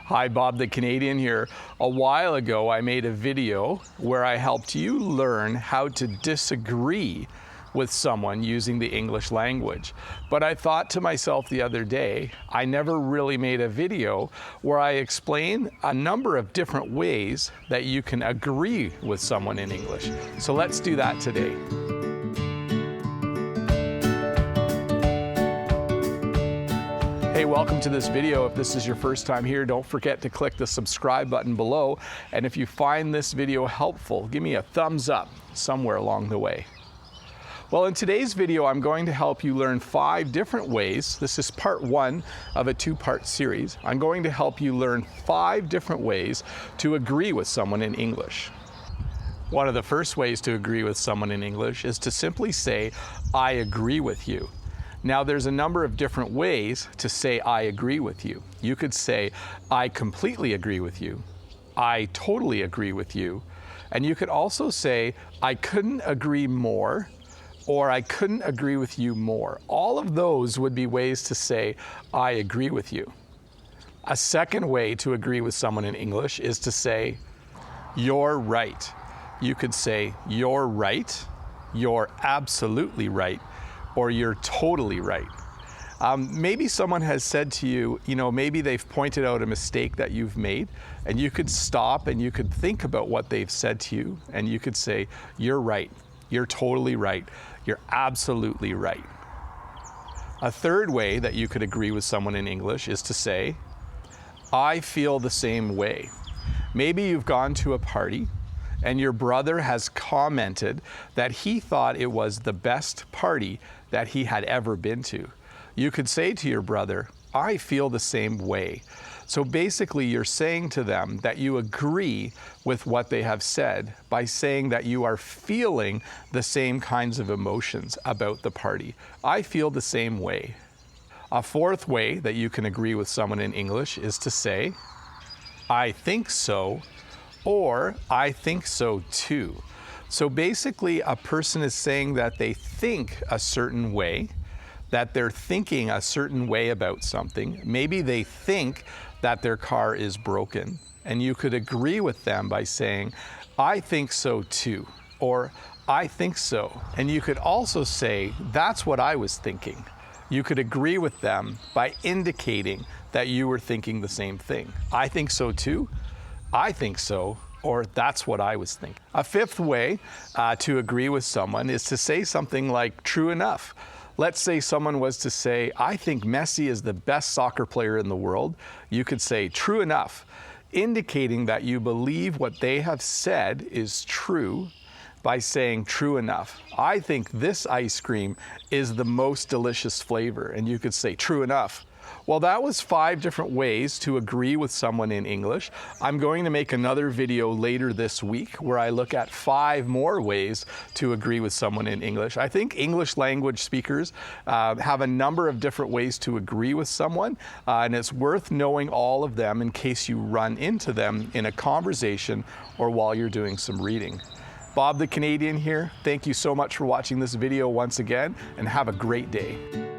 Hi, Bob the Canadian here. A while ago, I made a video where I helped you learn how to disagree with someone using the English language. But I thought to myself the other day, I never really made a video where I explain a number of different ways that you can agree with someone in English. So let's do that today. Hey, welcome to this video. If this is your first time here, don't forget to click the subscribe button below. And if you find this video helpful, give me a thumbs up somewhere along the way. Well, in today's video, I'm going to help you learn 5 different ways. This is part 1 of a 2-part series. I'm going to help you learn 5 different ways to agree with someone in English. One of the first ways to agree with someone in English is to simply say, I agree with you. Now, there's a number of different ways to say I agree with you. You could say, I completely agree with you. I totally agree with you. And you could also say, I couldn't agree more, or I couldn't agree with you more. All of those would be ways to say, I agree with you. A second way to agree with someone in English is to say, you're right. You could say, you're right, you're absolutely right, or you're totally right. Maybe someone has said to you, maybe they've pointed out a mistake that you've made, and you could stop and you could think about what they've said to you, and you could say, you're right, you're totally right, you're absolutely right. A third way that you could agree with someone in English is to say, I feel the same way. Maybe you've gone to a party and your brother has commented that he thought it was the best party that he had ever been to. You could say to your brother, I feel the same way. So basically, you're saying to them that you agree with what they have said by saying that you are feeling the same kinds of emotions about the party. I feel the same way. A fourth way that you can agree with someone in English is to say, I think so, or I think so too. So basically, a person is saying that they think a certain way, that they're thinking a certain way about something. Maybe they think that their car is broken, and you could agree with them by saying, I think so too, or I think so. And you could also say, that's what I was thinking. You could agree with them by indicating that you were thinking the same thing. I think so too, I think so, or that's what I was thinking. A fifth way to agree with someone is to say something like, true enough. Let's say someone was to say, I think Messi is the best soccer player in the world. You could say, true enough, indicating that you believe what they have said is true by saying, true enough. I think this ice cream is the most delicious flavor. And you could say, true enough. Well, that was 5 different ways to agree with someone in English. I'm going to make another video later this week where I look at 5 more ways to agree with someone in English. I think English language speakers have a number of different ways to agree with someone, and it's worth knowing all of them in case you run into them in a conversation or while you're doing some reading. Bob the Canadian here. Thank you so much for watching this video once again, and have a great day.